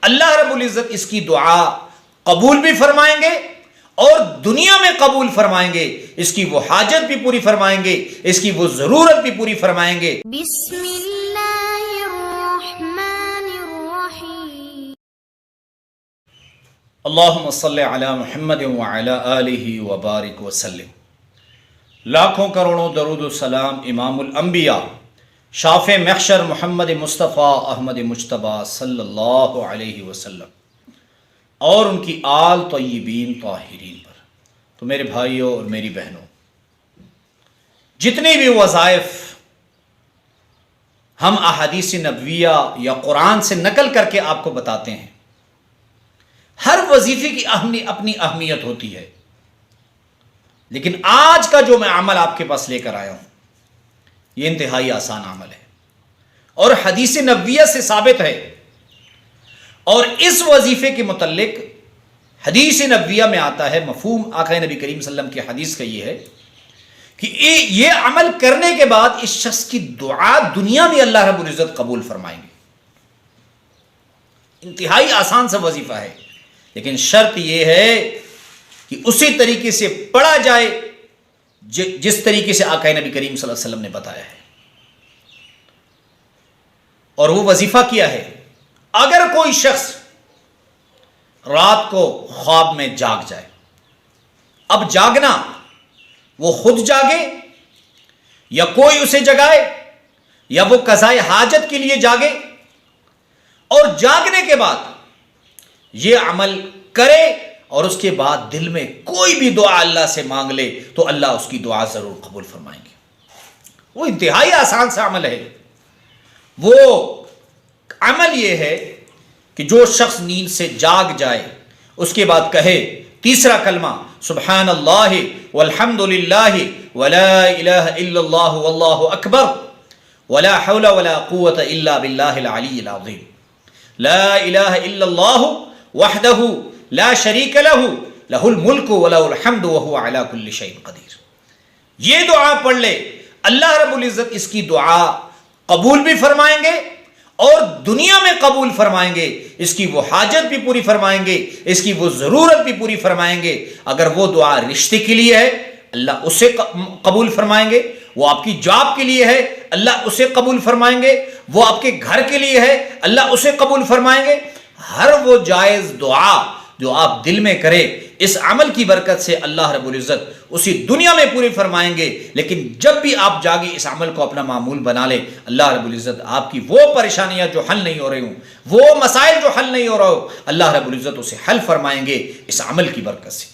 اللہ رب العزت اس کی دعا قبول بھی فرمائیں گے اور دنیا میں قبول فرمائیں گے، اس کی وہ حاجت بھی پوری فرمائیں گے، اس کی وہ ضرورت بھی پوری فرمائیں گے۔ بسم اللہ الرحمن الرحیم۔ اللہم صلی علی محمد وعلی آلہ وبارک وسلم۔ لاکھوں کروڑوں درود و سلام امام الانبیاء شافع محشر محمد مصطفیٰ احمد مجتبیٰ صلی اللہ علیہ وسلم اور ان کی آل طیبین طاہرین پر۔ تو میرے بھائیوں اور میری بہنوں، جتنی بھی وظائف ہم احادیث نبویہ یا قرآن سے نقل کر کے آپ کو بتاتے ہیں، ہر وظیفے کی اپنی اہمیت ہوتی ہے، لیکن آج کا جو میں عمل آپ کے پاس لے کر آیا ہوں یہ انتہائی آسان عمل ہے اور حدیث نبویہ سے ثابت ہے۔ اور اس وظیفے کے متعلق حدیث نبویہ میں آتا ہے، مفہوم آقا نبی کریم صلی اللہ علیہ وسلم کی حدیث کا یہ ہے کہ یہ عمل کرنے کے بعد اس شخص کی دعا دنیا میں اللہ رب العزت قبول فرمائیں گے۔ انتہائی آسان سا وظیفہ ہے، لیکن شرط یہ ہے کہ اسی طریقے سے پڑھا جائے جس طریقے سے آقا نبی کریم صلی اللہ علیہ وسلم نے بتایا ہے۔ اور وہ وظیفہ کیا ہے؟ اگر کوئی شخص رات کو خواب میں جاگ جائے، اب جاگنا وہ خود جاگے یا کوئی اسے جگائے یا وہ قضائے حاجت کے لیے جاگے، اور جاگنے کے بعد یہ عمل کرے اور اس کے بعد دل میں کوئی بھی دعا اللہ سے مانگ لے تو اللہ اس کی دعا ضرور قبول فرمائیں گے۔ وہ انتہائی آسان سا عمل ہے۔ وہ عمل یہ ہے کہ جو شخص نیند سے جاگ جائے اس کے بعد کہے تیسرا کلمہ سبحان اللہ والحمد للہ ولا الہ الا اللہ واللہ اکبر ولا حول ولا قوة الا باللہ العلی العظیم، لا الہ الا اللہ وحدہ لا شریک لہ لہ الملک ولہ الحمد وہو علی کل شیء قدیر۔ یہ دعا پڑھ لے، اللہ رب العزت اس کی دعا قبول بھی فرمائیں گے اور دنیا میں قبول فرمائیں گے، اس کی وہ حاجت بھی پوری فرمائیں گے، اس کی وہ ضرورت بھی پوری فرمائیں گے۔ اگر وہ دعا رشتے کے لیے ہے اللہ اسے قبول فرمائیں گے، وہ آپ کی جاب کے لیے ہے اللہ اسے قبول فرمائیں گے، وہ آپ کے گھر کے لیے ہے اللہ اسے قبول فرمائیں گے۔ ہر وہ جائز دعا جو آپ دل میں کرے، اس عمل کی برکت سے اللہ رب العزت اسی دنیا میں پوری فرمائیں گے۔ لیکن جب بھی آپ جاگے اس عمل کو اپنا معمول بنا لیں، اللہ رب العزت آپ کی وہ پریشانیاں جو حل نہیں ہو رہی ہوں، وہ مسائل جو حل نہیں ہو رہا ہو، اللہ رب العزت اسے حل فرمائیں گے اس عمل کی برکت سے۔